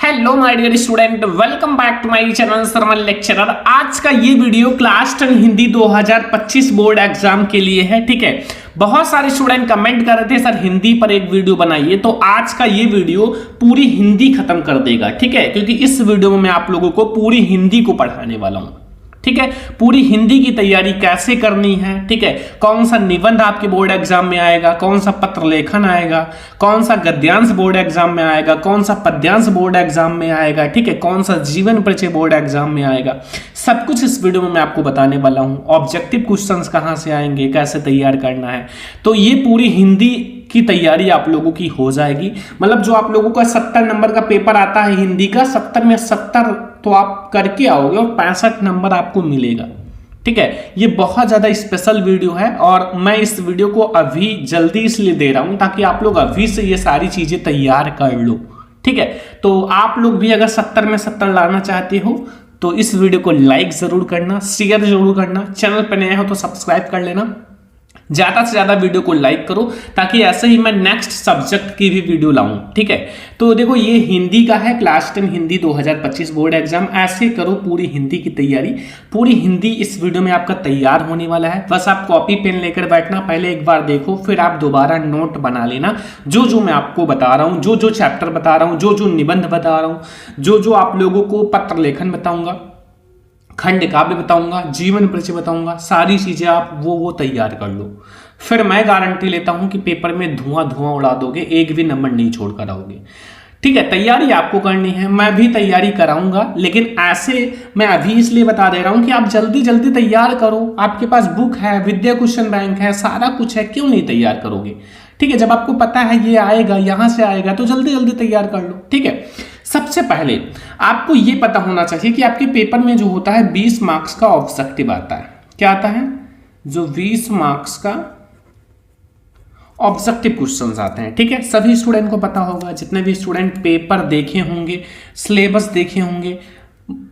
Hello my dear student, welcome back to my channel सरमन lecturer. आज का ये video class 10 Hindi 2025 board exam के लिए है। ठीक है, बहुत सारे स्टूडेंट कमेंट कर रहे थे सर हिंदी पर एक वीडियो बनाइए, तो आज का ये वीडियो पूरी हिंदी खत्म कर देगा। ठीक है, क्योंकि इस वीडियो में मैं आप लोगों को पूरी हिंदी को पढ़ाने वाला हूं। ठीक है, पूरी हिंदी की तैयारी कैसे करनी है। ठीक है, कौन सा निबंध आपके बोर्ड एग्जाम में आएगा, कौन सा पत्र लेखन आएगा, कौन सा गद्यांश बोर्ड एग्जाम में आएगा, कौन सा पद्यांश बोर्ड एग्जाम में आएगा। ठीक है, कौन सा जीवन परिचय बोर्ड एग्जाम में आएगा, सब कुछ इस वीडियो में मैं आपको बताने वाला हूं। ऑब्जेक्टिव क्वेश्चंस कहां से आएंगे, कैसे तैयार करना है, तो ये पूरी हिंदी की तैयारी आप लोगों की हो जाएगी। मतलब जो आप लोगों का 70 नंबर का पेपर आता है हिंदी का, 70 में 70 तो आप करके आओगे और 65 नंबर आपको मिलेगा। ठीक है, ये बहुत ज्यादा स्पेशल वीडियो है और मैं इस वीडियो को अभी जल्दी इसलिए दे रहा हूं ताकि आप लोग अभी से ये सारी चीजें तैयार कर लो। ठीक है, तो आप लोग भी अगर 70 में 70 लाना चाहते हो तो इस वीडियो को लाइक जरूर करना, शेयर जरूर करना, चैनल पर नए हो तो सब्सक्राइब कर लेना, ज्यादा से ज्यादा वीडियो को लाइक करो ताकि ऐसे ही मैं नेक्स्ट सब्जेक्ट की भी वीडियो लाऊं। ठीक है, तो देखो ये हिंदी का है, क्लास 10 हिंदी 2025 बोर्ड एग्जाम। ऐसे करो पूरी हिंदी की तैयारी, पूरी हिंदी इस वीडियो में आपका तैयार होने वाला है। बस आप कॉपी पेन लेकर बैठना, पहले एक बार देखो, फिर आप दोबारा नोट बना लेना। जो जो मैं आपको बता रहा हूं, जो जो चैप्टर बता रहा हूं, जो जो निबंध बता रहा हूं, जो जो आप लोगों को पत्र लेखन बताऊंगा, खंड काव्य बताऊंगा, जीवन परिचय बताऊंगा, सारी चीजें आप वो तैयार कर लो। फिर मैं गारंटी लेता हूं कि पेपर में धुआं धुआं उड़ा दोगे, एक भी नंबर नहीं छोड़कर आओगे। ठीक है, तैयारी आपको करनी है, मैं भी तैयारी कराऊंगा, लेकिन ऐसे मैं अभी इसलिए बता दे रहा हूं कि आप जल्दी जल्दी तैयार करो। आपके पास बुक है, विद्या क्वेश्चन बैंक है, सारा कुछ है, क्यों नहीं तैयार करोगे। ठीक है, जब आपको पता है ये आएगा, यहां से आएगा, तो जल्दी जल्दी तैयार कर लो। ठीक है, सबसे पहले आपको ये पता होना चाहिए कि आपके पेपर में जो होता है 20 मार्क्स का ऑब्जेक्टिव आता है। क्या आता है? जो 20 मार्क्स का ऑब्जेक्टिव क्वेश्चंस आते हैं। ठीक है, सभी स्टूडेंट को पता होगा, जितने भी स्टूडेंट पेपर देखे होंगे, सिलेबस देखे होंगे,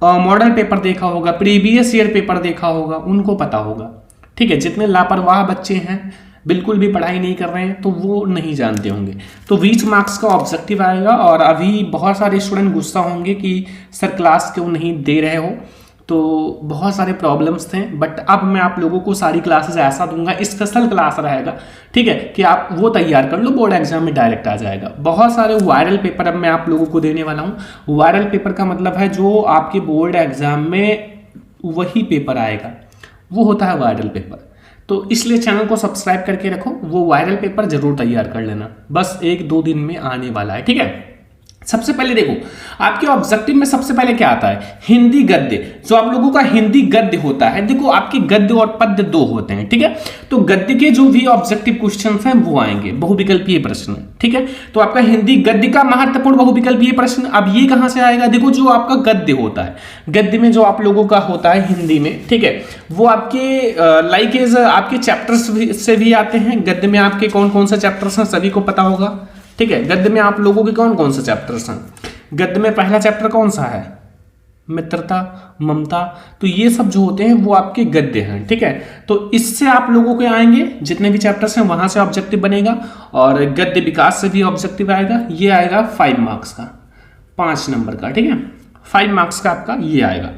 मॉडल पेपर देखा होगा, प्रीवियस ईयर पेपर देखा होगा, उनको पता होगा। ठीक है, जितने लापरवाह बच्चे हैं, बिल्कुल भी पढ़ाई नहीं कर रहे हैं, तो वो नहीं जानते होंगे। तो 20 मार्क्स का ऑब्जेक्टिव आएगा और अभी बहुत सारे स्टूडेंट गुस्सा होंगे कि सर क्लास क्यों नहीं दे रहे हो, तो बहुत सारे प्रॉब्लम्स थे, बट अब मैं आप लोगों को सारी क्लासेस ऐसा दूंगा, स्पेशल क्लास रहेगा। ठीक है, कि आप वो तैयार कर लो, बोर्ड एग्जाम में डायरेक्ट आ जाएगा। बहुत सारे वायरल पेपर अब मैं आप लोगों को देने वाला हूँ। वायरल पेपर का मतलब है जो आपके बोर्ड एग्जाम में वही पेपर आएगा, वो होता है वायरल पेपर। तो इसलिए चैनल को सब्सक्राइब करके रखो, वो वायरल पेपर जरूर तैयार कर लेना, बस 1-2 दिन में आने वाला है। ठीक है, सबसे पहले देखो आपके ऑब्जेक्टिव में सबसे पहले क्या आता है, हिंदी गद्य। जो आप लोगों का हिंदी गद्य होता है, देखो आपके गद्य और पद्य 2 होते हैं। ठीक है, तो गद्य के जो भी ऑब्जेक्टिव क्वेश्चंस हैं वो आएंगे, बहुविकल्पीय प्रश्न। ठीक है, तो आपका हिंदी गद्य का महत्वपूर्ण बहुविकल्पीय प्रश्न अब ये कहां से आएगा, देखो जो आपका गद्य होता है, गद्य में जो आप लोगों का होता है हिंदी में, ठीक है, वो आपके लाइक एज आपके चैप्टर्स से भी आते हैं। गद्य में आपके कौन कौन से चैप्टर्स हैं सभी को पता होगा। ठीक है, गद्य में आप लोगों के कौन कौन से चैप्टर्स हैं। गद्य में पहला चैप्टर कौन सा है, मित्रता, ममता, तो ये सब जो होते हैं वो आपके गद्य हैं। ठीक है, तो इससे आप लोगों के आएंगे, जितने भी चैप्टर्स हैं वहां से ऑब्जेक्टिव बनेगा और गद्य विकास से भी ऑब्जेक्टिव आएगा। ये आएगा 5 मार्क्स का, 5 नंबर का। ठीक है, 5 मार्क्स का आपका ये आएगा।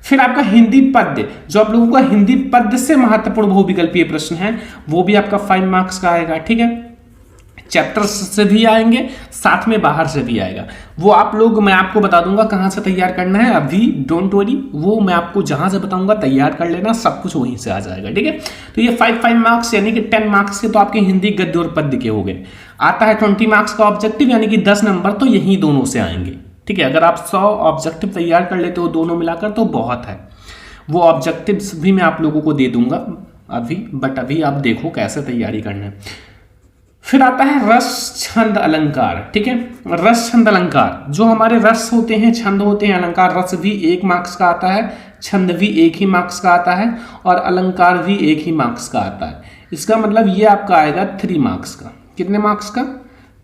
फिर आपका हिंदी पद्य, जो आप लोगों का हिंदी पद्य से महत्वपूर्ण बहुविकल्पीय प्रश्न है, वो भी आपका 5 मार्क्स का आएगा। ठीक है, चैप्टर्स से भी आएंगे, साथ में बाहर से भी आएगा। वो आप लोग, मैं आपको बता दूंगा कहां से तैयार करना है, अभी डोंट वरी, वो मैं आपको जहां से बताऊंगा तैयार कर लेना, सब कुछ वहीं से आ जाएगा। ठीक है, तो ये 5 मार्क्स यानी कि 10 मार्क्स के तो आपके हिंदी गद्य और पद्य के हो गए। आता है 20 मार्क्स का ऑब्जेक्टिव, यानी कि 10 नंबर तो यही दोनों से आएंगे। ठीक है, अगर आप 100 ऑब्जेक्टिव तैयार कर लेते हो दोनों मिलाकर तो बहुत है। वो ऑब्जेक्टिव्स भी मैं आप लोगों को दे दूंगा अभी, बट अभी आप देखो कैसे तैयारी करना है। फिर आता है रस छंद अलंकार। ठीक है, रस छंद अलंकार, जो हमारे रस होते हैं, छंद होते हैं, अलंकार, रस भी 1 मार्क्स का आता है, छंद भी 1 ही मार्क्स का आता है और अलंकार भी 1 ही मार्क्स का आता है। इसका मतलब ये आपका आएगा 3 मार्क्स का। कितने मार्क्स का?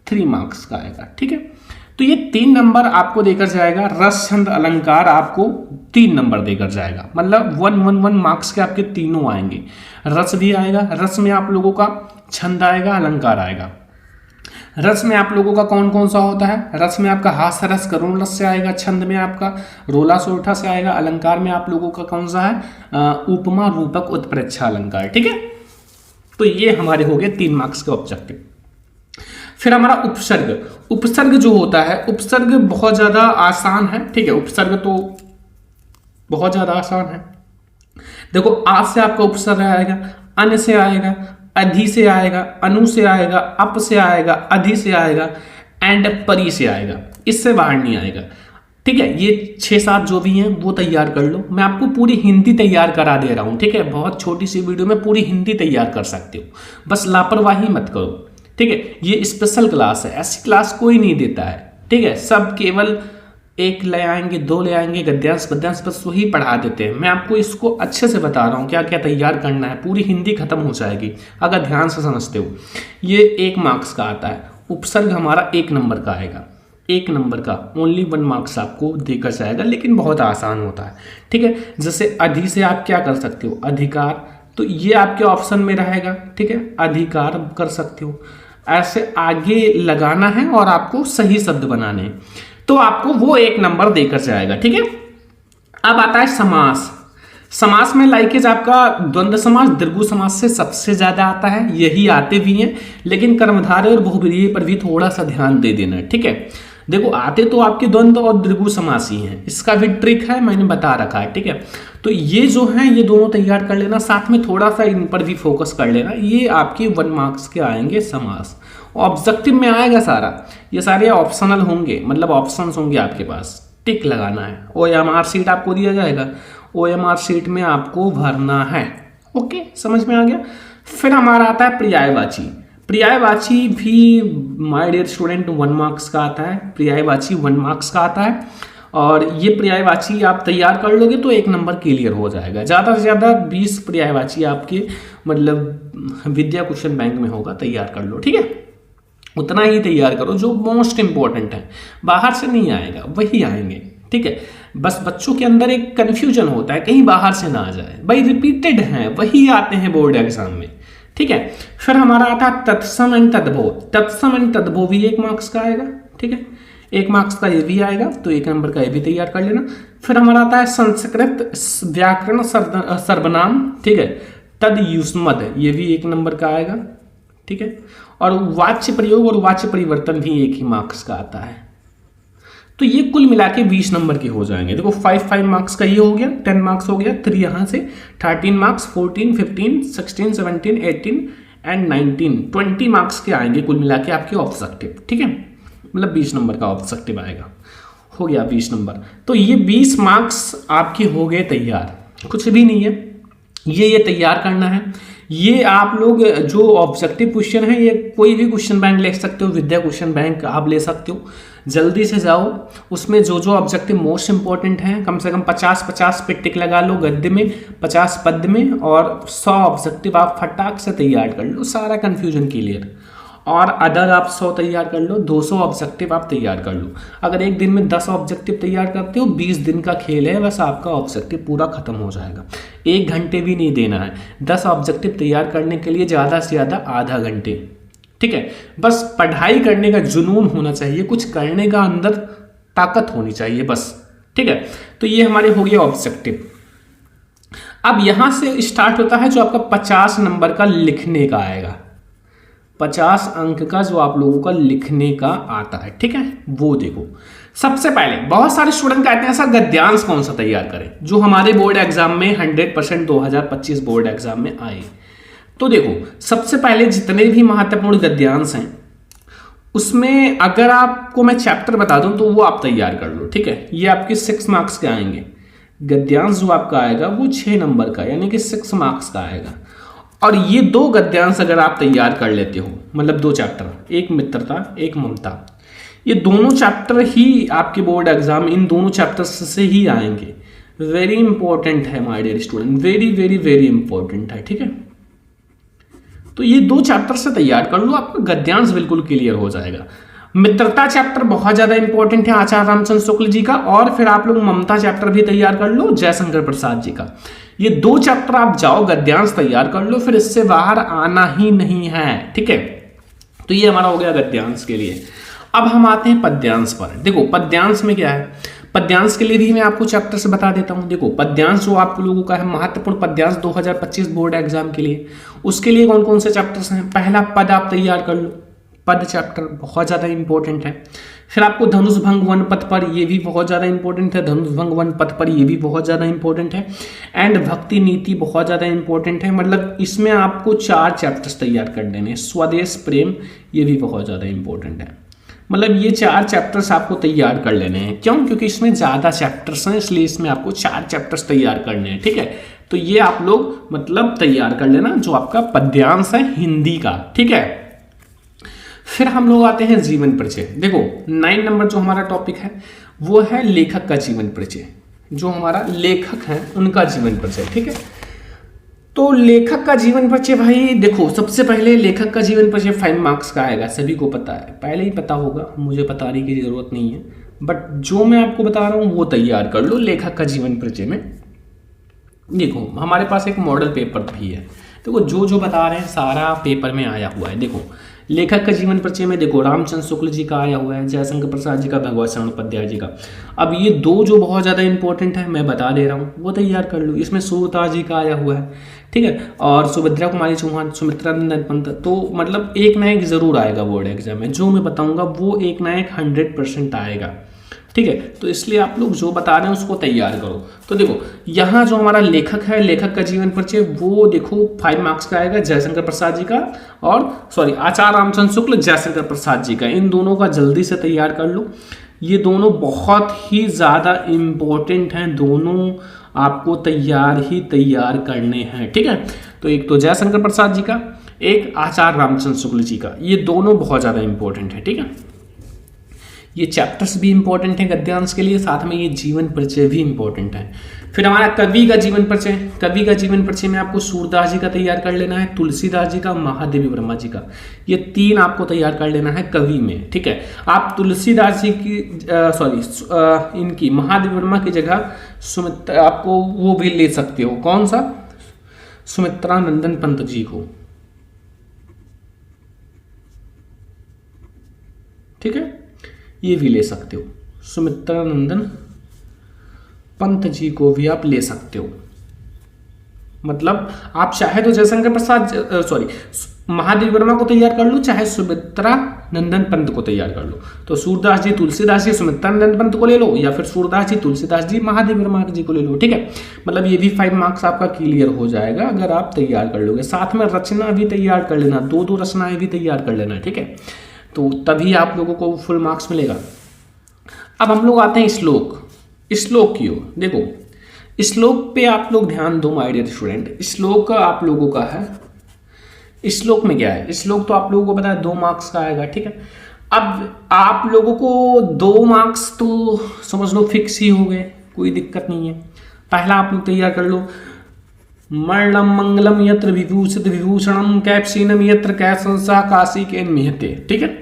3 मार्क्स का आएगा। ठीक है, तो ये 3 नंबर आपको देकर जाएगा। रस छंद अलंकार आपको 3 नंबर देकर जाएगा, मतलब 1 मार्क्स के आपके तीनों आएंगे। रस भी आएगा, रस में आप लोगों का छंद आएगा, अलंकार आएगा। रस में आप लोगों का कौन कौन सा होता है? रस में आपका हास्य रस करुण रस से आएगा, छंद में आपका रोला सोरठा से आएगा, अलंकार में आप लोगों का कौन सा है? उपमा रूपक उत्प्रेक्षा अलंकार। ठीक है, तो ये हमारे हो गए 3 मार्क्स के ऑब्जेक्टिव। फिर हमारा उपसर्ग। उपसर्ग जो होता है, उपसर्ग बहुत ज्यादा आसान है। ठीक है, उपसर्ग तो बहुत ज्यादा आसान है। देखो, आ से आपका उपसर्ग आएगा, अन से आएगा, अधि से आएगा, अनु से आएगा, अप से आएगा, अधि से आएगा, एंड परी से आएगा। इससे बाहर नहीं आएगा। ठीक है, ये 6-7 जो भी हैं वो तैयार कर लो। मैं आपको पूरी हिंदी तैयार करा दे रहा हूं। ठीक है, बहुत छोटी सी वीडियो में पूरी हिंदी तैयार कर सकते हो, बस लापरवाही मत करो। ठीक है, ये स्पेशल क्लास है, ऐसी क्लास कोई नहीं देता है। ठीक है, सब केवल 1 ले आएंगे, 2 ले आएंगे, गद्यांश पद्यांश बस वही पढ़ा देते हैं। मैं आपको इसको अच्छे से बता रहा हूँ क्या क्या तैयार करना है, पूरी हिंदी खत्म हो जाएगी अगर ध्यान से समझते हो। ये 1 मार्क्स का आता है। उपसर्ग हमारा 1 नंबर का आएगा, 1 नंबर का, ओनली 1 मार्क्स आपको देकर जाएगा, लेकिन बहुत आसान होता है। ठीक है, जैसे अधि से आप क्या कर सकते हो? अधिकार, तो ये आपके ऑप्शन में रहेगा। ठीक है, अधिकार कर सकते हो। ऐसे आगे लगाना है और आपको सही शब्द बनाने हैं, तो आपको वो 1 नंबर देकर जाएगा। ठीक है, अब आता है समास। समास में लाइकेज आपका द्वंद्व समास, द्विगु समास से सबसे ज्यादा आता है, यही आते भी हैं, लेकिन कर्मधारय और बहुब्रीहि पर भी थोड़ा सा ध्यान दे देना। ठीक है, देखो आते तो आपके द्वंद्व और द्विगु समास ही हैं, इसका भी ट्रिक है, मैंने बता रखा है। ठीक है, तो ये जो है ये दोनों तैयार कर लेना, साथ में थोड़ा सा इन पर भी फोकस कर लेना। ये आपके 1 मार्क्स के आएंगे समास। ऑब्जेक्टिव में आएगा सारा, ये सारे ऑप्शनल होंगे, मतलब ऑप्शंस होंगे आपके पास, टिक लगाना है। OMR शीट आपको दिया जाएगा, OMR शीट में आपको भरना है। ओके, समझ में आ गया। फिर हमारा आता है पर्यायवाची। पर्यायवाची भी माय डियर स्टूडेंट 1 मार्क्स का आता है। पर्यायवाची 1 मार्क्स का आता है, और ये पर्यायवाची आप तैयार कर लोगे तो 1 नंबर क्लियर हो जाएगा। ज़्यादा से ज़्यादा 20 पर्यायवाची आपके मतलब विद्या क्वेश्चन बैंक में होगा, तैयार कर लो। ठीक है, उतना ही तैयार करो जो मोस्ट इंपॉर्टेंट है, बाहर से नहीं आएगा, वही आएंगे। ठीक है, बस बच्चों के अंदर एक कन्फ्यूजन होता है कहीं बाहर से ना आ जाए, भाई रिपीटेड हैं, वही आते हैं बोर्ड एग्जाम में। ठीक है, फिर हमारा आता है तत्सम एंड तद्भव। तत्सम एंड तद्भव भी 1 मार्क्स का आएगा। ठीक है, 1 मार्क्स का ये भी आएगा, तो 1 नंबर का ये भी तैयार कर लेना। फिर हमारा आता है संस्कृत व्याकरण सर्वनाम। ठीक है, तद युष्मद, ये भी 1 नंबर का आएगा। ठीक है, और वाच्य प्रयोग और वाच्य परिवर्तन भी 1 ही मार्क्स का आता है। तो ये कुल मिला के 20 नंबर के हो जाएंगे। देखो 5 मार्क्स का ये हो गया, 10 मार्क्स हो गया, 3 यहाँ से 13 मार्क्स, 14, 15, 16, 17, 18 एंड 19, 20 मार्क्स के आएंगे कुल मिला के आपके ऑब्जेक्टिव। ठीक है, मतलब 20 नंबर का ऑब्जेक्टिव आएगा। हो गया 20 नंबर। तो ये 20 मार्क्स आपके हो गए तैयार, कुछ भी नहीं है, ये तैयार करना है। ये आप लोग जो ऑब्जेक्टिव क्वेश्चन है, ये कोई भी क्वेश्चन बैंक ले सकते हो, विद्या क्वेश्चन बैंक आप ले सकते हो। जल्दी से जाओ, उसमें जो जो ऑब्जेक्टिव मोस्ट इंपॉर्टेंट हैं कम से कम 50-50 पे टिक लगा लो गद्य में, 50 पद्य में, और 100 ऑब्जेक्टिव आप फटाक से तैयार कर लो, सारा कन्फ्यूजन क्लियर। और अदर आप 100 तैयार कर लो, 200 ऑब्जेक्टिव आप तैयार कर लो। अगर एक दिन में 10 ऑब्जेक्टिव तैयार करते हो, 20 दिन का खेल है, बस आपका ऑब्जेक्टिव पूरा खत्म हो जाएगा। 1 घंटे भी नहीं देना है 10 ऑब्जेक्टिव तैयार करने के लिए, ज़्यादा से ज़्यादा आधा घंटे। ठीक है, बस पढ़ाई करने का जुनून होना चाहिए, कुछ करने का अंदर ताकत होनी चाहिए बस। ठीक है, तो ये हमारे हो गए ऑब्जेक्टिव। अब यहां से स्टार्ट होता है जो आपका 50 नंबर का लिखने का आएगा, 50 अंक का जो आप लोगों का लिखने का आता है। ठीक है, वो देखो सबसे पहले बहुत सारे स्टूडेंट कहते हैं सर गद्यांश कौन सा तैयार करें जो हमारे बोर्ड एग्जाम में 100% 2025 बोर्ड एग्जाम में आए। तो देखो सबसे पहले जितने भी महत्वपूर्ण गद्यांश हैं उसमें अगर आपको मैं चैप्टर बता दूं तो वो आप तैयार कर लो। ठीक है, ये आपके 6 मार्क्स के आएंगे। गद्यांश जो आपका आएगा वो 6 नंबर का यानी कि 6 मार्क्स का आएगा। और ये 2 गद्यांश अगर आप तैयार कर लेते हो, मतलब 2 चैप्टर, एक मित्रता एक ममता, ये दोनों चैप्टर ही आपके बोर्ड एग्जाम इन दोनों चैप्टर्स से ही आएंगे। वेरी इंपॉर्टेंट है my dear student, very very very important है। ठीक है, तो ये 2 चैप्टर से तैयार कर लो, आपका गद्यांश बिल्कुल क्लियर हो जाएगा। मित्रता चैप्टर बहुत ज्यादा इंपॉर्टेंट है आचार्य रामचंद्र शुक्ल जी का, और फिर आप लोग ममता चैप्टर भी तैयार कर लो जयशंकर प्रसाद जी का। ये 2 चैप्टर आप जाओ गद्यांश तैयार कर लो, फिर इससे बाहर आना ही नहीं है। ठीक है, तो ये हमारा हो गया गद्यांश के लिए। अब हम आते हैं पद्यांश पर। देखो पद्यांश में क्या है, पद्यांश के लिए भी मैं आपको चैप्टर से बता देता हूँ। देखो पद्यांश जो आप लोगों का है महत्वपूर्ण पद्यांश 2025 बोर्ड एग्जाम के लिए, उसके लिए कौन कौन से चैप्टर्स हैं। पहला पद आप तैयार कर लो, पद चैप्टर बहुत ज़्यादा इंपॉर्टेंट है। फिर आपको धनुष भंग वन पद पर, ये भी बहुत ज़्यादा इंपॉर्टेंट है। धनुष भंग वन पद पर ये भी बहुत ज़्यादा इंपॉर्टेंट है। एंड भक्ति नीति बहुत ज़्यादा इंपॉर्टेंट है। मतलब इसमें आपको 4 चैप्टर्स तैयार कर देने। स्वदेश प्रेम ये भी बहुत ज़्यादा इंपॉर्टेंट है। मतलब ये 4 चैप्टर्स आपको तैयार कर लेने हैं। क्यों? क्योंकि इसमें ज़्यादा चैप्टर्स हैं, इसलिए इसमें आपको 4 चैप्टर्स तैयार करने हैं। ठीक है, तो ये आप लोग मतलब तैयार कर लेना जो आपका पद्यांश है हिंदी का। ठीक है, फिर हम लोग आते हैं जीवन परिचय। देखो 9 नंबर जो हमारा टॉपिक है वो है लेखक का जीवन परिचय। जो हमारा लेखक है उनका जीवन परिचय। ठीक है, तो लेखक का जीवन परिचय भाई देखो, सबसे पहले लेखक का जीवन परिचय 5 मार्क्स का आएगा, सभी को पता है, पहले ही पता होगा, मुझे बताने की जरूरत नहीं है। बट जो मैं आपको बता रहा हूँ वो तैयार कर लो। लेखक का जीवन परिचय में देखो हमारे पास एक मॉडल पेपर भी है। देखो जो जो बता रहे हैं सारा पेपर में आया हुआ है। देखो लेखक का जीवन परिचय में देखो रामचंद्र शुक्ल जी का आया हुआ है, जयशंकर प्रसाद जी का, भगवत शरण उपाध्याय जी का। अब ये 2 जो बहुत ज़्यादा इंपॉर्टेंट है मैं बता दे रहा हूँ, वो तैयार कर लो। इसमें सूरदास जी का आया हुआ है, ठीक है, और सुभद्रा कुमारी चौहान, सुमित्रा नंदन पंत। तो मतलब एक ना एक जरूर आएगा बोर्ड एग्जाम में, जो मैं बताऊंगा वो एक ना एक 100% आएगा। ठीक है, तो इसलिए आप लोग जो बता रहे हैं उसको तैयार करो। तो देखो यहाँ जो हमारा लेखक है, लेखक का जीवन परिचय, वो देखो 5 मार्क्स का आएगा, जयशंकर प्रसाद जी का और आचार्य रामचंद्र शुक्ल, जयशंकर प्रसाद जी का। इन दोनों का जल्दी से तैयार कर लो। ये दोनों बहुत ही ज़्यादा इम्पोर्टेंट हैं, दोनों आपको तैयार करने हैं। ठीक है, तो एक तो जयशंकर प्रसाद जी का, एक आचार्य रामचंद्र शुक्ल जी का, ये दोनों बहुत ज़्यादा इंपॉर्टेंट है। ठीक है, ये चैप्टर्स भी इंपॉर्टेंट है गद्यांश के लिए, साथ में ये जीवन परिचय भी इंपॉर्टेंट है। फिर हमारा कवि का जीवन परिचय। कवि का जीवन परिचय में आपको सूरदास जी का तैयार कर लेना है, तुलसीदास जी का, महादेवी वर्मा जी का। ये 3 आपको तैयार कर लेना है कवि में। ठीक है, आप तुलसीदास जी की इनकी महादेवी वर्मा की जगह सुमित्रा आपको वो भी ले सकते हो। कौन सा? सुमित्रा नंदन पंत जी को। ठीक है, ये भी ले सकते हो, सुमित्रा नंदन पंत जी को भी आप ले सकते हो। मतलब आप चाहे तो जयशंकर प्रसाद महादेवी वर्मा को तैयार कर लो, चाहे सुमित्रा नंदन पंत को तैयार कर लो। तो सूरदास जी, तुलसीदास जी, सुमित्रा नंदन पंत को ले लो, या फिर सूरदास जी, तुलसीदास जी, महादेवी वर्मा जी को ले लो। ठीक है, मतलब ये भी 5 मार्क्स आपका क्लियर हो जाएगा अगर आप तैयार कर लोगे। साथ में रचना भी तैयार कर लेना, 2 रचनाएं भी तैयार कर लेना। ठीक है, तो तभी आप लोगों को फुल मार्क्स मिलेगा। अब हम लोग आते हैं श्लोक की ओर। देखो श्लोक पे आप लोग ध्यान दो माय डियर स्टूडेंट। श्लोक आप लोगों का है, श्लोक में क्या है, श्लोक तो आप लोगों को पता है 2 मार्क्स का आएगा। ठीक है, अब आप लोगों को 2 मार्क्स तो समझ लो फिक्स ही हो गए, कोई दिक्कत नहीं है। पहला आप लोग तैयार कर लो, मरणम मंगलम यत्र विभूषित विभूषणम कैप्सिनम यत्र कैसंसा काशी के निहते। ठीक है,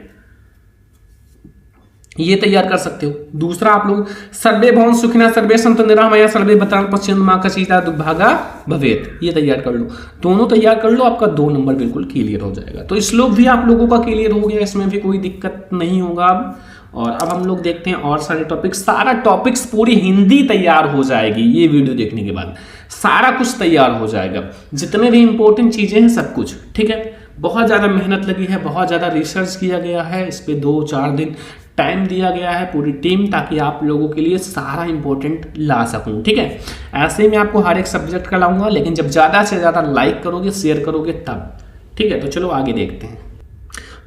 ये तैयार कर सकते हो। दूसरा आप लोग सर्वे भवन सुखिना सर्वे संत निरामया सर्वे भद्राण पश्यन्त मां कशीता दुर्भागा भवेत, ये तैयार कर लो। दोनों तैयार कर लो, आपका 2 नंबर बिल्कुल क्लियर हो जाएगा। तो श्लोक भी आप लोगों का क्लियर हो गया, इसमें भी कोई दिक्कत नहीं होगा अब। और अब हम लोग देखते हैं और सारे टॉपिक्स। सारा टॉपिक्स पूरी हिंदी तैयार हो जाएगी ये वीडियो देखने के बाद, सारा कुछ तैयार हो जाएगा, जितने भी इंपॉर्टेंट चीजें हैं सब कुछ। ठीक है, बहुत ज़्यादा मेहनत लगी है, बहुत ज़्यादा रिसर्च किया गया है, इस पर 2-4 दिन टाइम दिया गया है पूरी टीम, ताकि आप लोगों के लिए सारा इंपॉर्टेंट ला सकूं। ठीक है, ऐसे ही मैं आपको हर एक सब्जेक्ट का लाऊंगा, लेकिन जब ज़्यादा से ज़्यादा लाइक करोगे, शेयर करोगे तब। ठीक है, तो चलो आगे देखते हैं।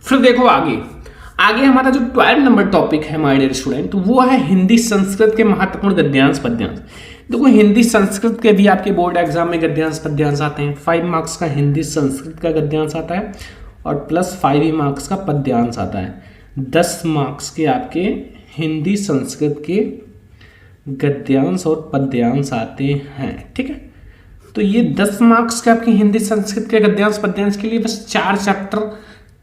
फिर देखो आगे हमारा जो 12 नंबर टॉपिक है माय डियर स्टूडेंट, वो है हिंदी संस्कृत के महत्वपूर्ण गद्यांश पद्यांश। देखो हिंदी संस्कृत के भी आपके बोर्ड एग्जाम में गद्यांश पद्यांश आते हैं। 5 मार्क्स का हिंदी संस्कृत का गद्यांश आता है और प्लस 5 मार्क्स का पद्यांश आता है। 10 मार्क्स के आपके हिंदी संस्कृत के गद्यांश और पद्यांश आते हैं। ठीक है, तो ये 10 मार्क्स के आपके हिंदी संस्कृत के गद्यांश पद्यांश के लिए बस 4 चैप्टर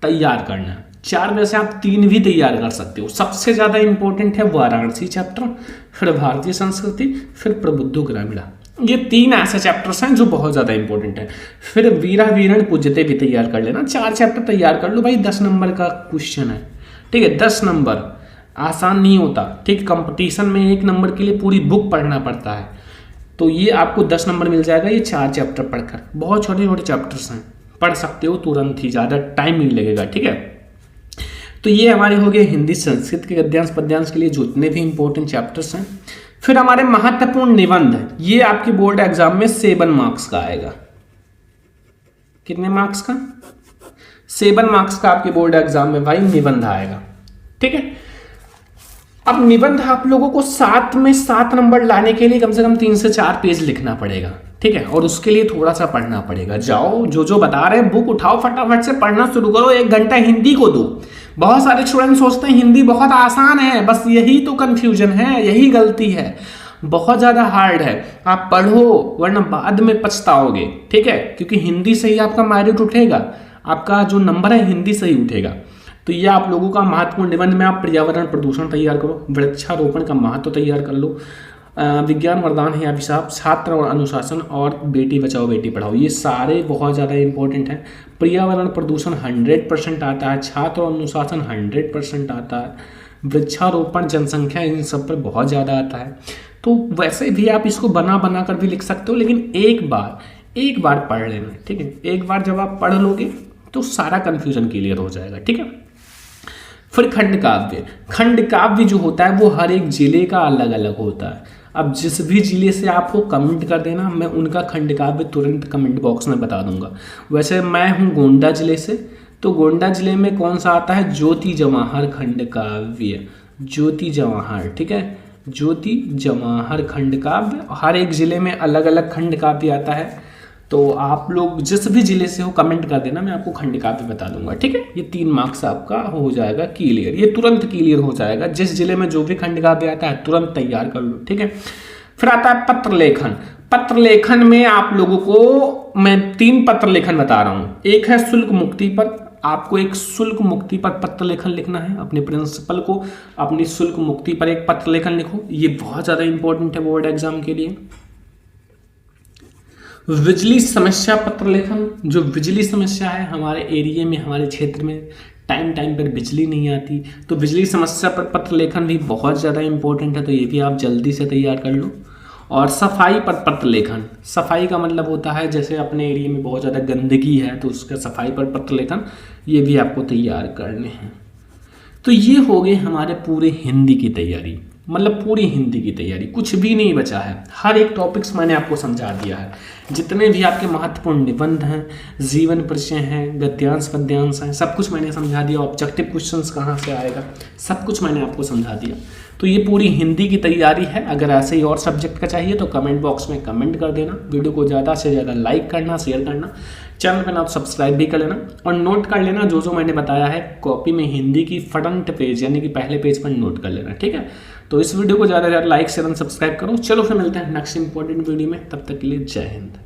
तैयार करना है। 4 में से आप 3 भी तैयार कर सकते हो। सबसे ज़्यादा इंपॉर्टेंट है वाराणसी चैप्टर, फिर भारतीय संस्कृति, फिर प्रबुद्धो ग्रामीणा। ये 3 ऐसे चैप्टर्स हैं जो बहुत ज़्यादा इंपॉर्टेंट है। फिर वीरा वीरण पूज्यते भी तैयार कर लेना, 4 चैप्टर तैयार कर लो भाई, 10 नंबर का क्वेश्चन है, ठीक है, 10 नंबर, आसान नहीं होता, ठीक। कंपटीशन में 1 नंबर के लिए पूरी बुक पढ़ना पड़ता है, तो ये आपको 10 नंबर मिल जाएगा ये 4 चैप्टर पढ़कर। बहुत छोटे छोटे चैप्टर्स हैं, पढ़ सकते हो तुरंत ही, ज़्यादा टाइम नहीं लगेगा, ठीक है। तो ये हमारे हो गए हिंदी संस्कृत के गद्यांश पद्यांश के लिए जो इतने भी इंपॉर्टेंट चैप्टर्स हैं। फिर हमारे महत्वपूर्ण निबंध, ये आपके बोर्ड एग्जाम में 7 मार्क्स का आएगा। कितने मार्क्स का? 7 मार्क्स का आपके बोर्ड एग्जाम में भाई निबंध आएगा, ठीक है। अब निबंध आप लोगों को 7 में 7 नंबर लाने के लिए कम से कम 3 से 4 पेज लिखना पड़ेगा, ठीक है, और उसके लिए थोड़ा सा पढ़ना पड़ेगा। जाओ जो बता रहे हैं बुक उठाओ, फटाफट से पढ़ना शुरू करो, 1 घंटा हिंदी को दो। बहुत सारे स्टूडेंट सोचते हैं हिंदी बहुत आसान है, बस यही तो कंफ्यूजन है, यही गलती है, बहुत ज़्यादा हार्ड है। आप पढ़ो वरना बाद में पछताओगे, ठीक है, क्योंकि हिंदी से ही आपका मेरिट उठेगा, आपका जो नंबर है हिंदी से ही उठेगा। तो ये आप लोगों का महत्वपूर्ण निबंध में आप पर्यावरण प्रदूषण तैयार करो, वृक्षारोपण का महत्व तैयार कर लो, विज्ञान वरदान है अभिशाप, छात्र और अनुशासन, और बेटी बचाओ बेटी पढ़ाओ, ये सारे बहुत ज़्यादा इंपॉर्टेंट हैं। पर्यावरण प्रदूषण 100% आता है, छात्र और अनुशासन 100% आता है, वृक्षारोपण जनसंख्या इन सब पर बहुत ज़्यादा आता है। तो वैसे भी आप इसको बना कर भी लिख सकते हो, लेकिन एक बार पढ़ लेना, ठीक है। एक बार जब आप पढ़ लोगे तो सारा कन्फ्यूजन क्लियर हो जाएगा, ठीक है। फिर खंड काव्य जो होता है वो हर एक जिले का अलग अलग होता है। अब जिस भी जिले से आप हो कमेंट कर देना, मैं उनका खंड काव्य तुरंत कमेंट बॉक्स में बता दूंगा। वैसे मैं हूँ गोंडा जिले से, तो गोंडा जिले में कौन सा आता है? ज्योति जवाहर खंड काव्य, ज्योति जवाहर, ठीक है, ज्योति जवाहर खंड काव्य। हर एक जिले में अलग अलग खंड काव्य आता है, तो आप लोग जिस भी जिले से हो कमेंट कर देना, मैं आपको खंड काव्य बता दूंगा, ठीक है। ये 3 मार्क्स आपका हो जाएगा क्लियर, ये तुरंत क्लियर हो जाएगा। जिस जिले में जो भी खंड काव्य आता है तुरंत तैयार कर लो, ठीक है। फिर आता है पत्र लेखन। पत्र लेखन में आप लोगों को मैं 3 पत्र लेखन बता रहा हूँ। एक है शुल्क मुक्ति पर, आपको एक शुल्क मुक्ति पर पत्र लेखन लिखना है, अपने प्रिंसिपल को अपनी शुल्क मुक्ति पर एक पत्र लेखन लिखो, ये बहुत ज़्यादा इंपॉर्टेंट है बोर्ड एग्जाम के लिए। बिजली समस्या पत्र लेखन, जो बिजली समस्या है हमारे एरिया में, हमारे क्षेत्र में टाइम पर बिजली नहीं आती, तो बिजली समस्या पर पत्र लेखन भी बहुत ज़्यादा इंपॉर्टेंट है, तो ये भी आप जल्दी से तैयार कर लो। और सफाई पर पत्र लेखन, सफाई का मतलब होता है जैसे अपने एरिया में बहुत ज़्यादा गंदगी है तो उसका सफाई पर पत्र लेखन, ये भी आपको तैयार करने हैं। तो ये हो गए हमारे पूरे हिंदी की तैयारी, मतलब पूरी हिंदी की तैयारी, कुछ भी नहीं बचा है, हर एक टॉपिक्स मैंने आपको समझा दिया है। जितने भी आपके महत्वपूर्ण निबंध हैं, जीवन परिचय हैं, गद्यांश पद्यांश हैं, सब कुछ मैंने समझा दिया। ऑब्जेक्टिव क्वेश्चंस कहाँ से आएगा, सब कुछ मैंने आपको समझा दिया। तो ये पूरी हिंदी की तैयारी है। अगर ऐसे ही और सब्जेक्ट का चाहिए तो कमेंट बॉक्स में कमेंट कर देना, वीडियो को ज़्यादा से ज़्यादा लाइक करना, शेयर करना, चैनल पर ना तो सब्सक्राइब भी कर लेना और नोट कर लेना जो मैंने बताया है कॉपी में हिंदी की फ्रंट पेज यानी कि पहले पेज पर नोट कर लेना, ठीक है। तो इस वीडियो को ज़्यादा से ज़्यादा लाइक शेयर एंड सब्सक्राइब करो। चलो फिर मिलते हैं नेक्स्ट इंपॉर्टेंट वीडियो में, तब तक के लिए जय हिंद।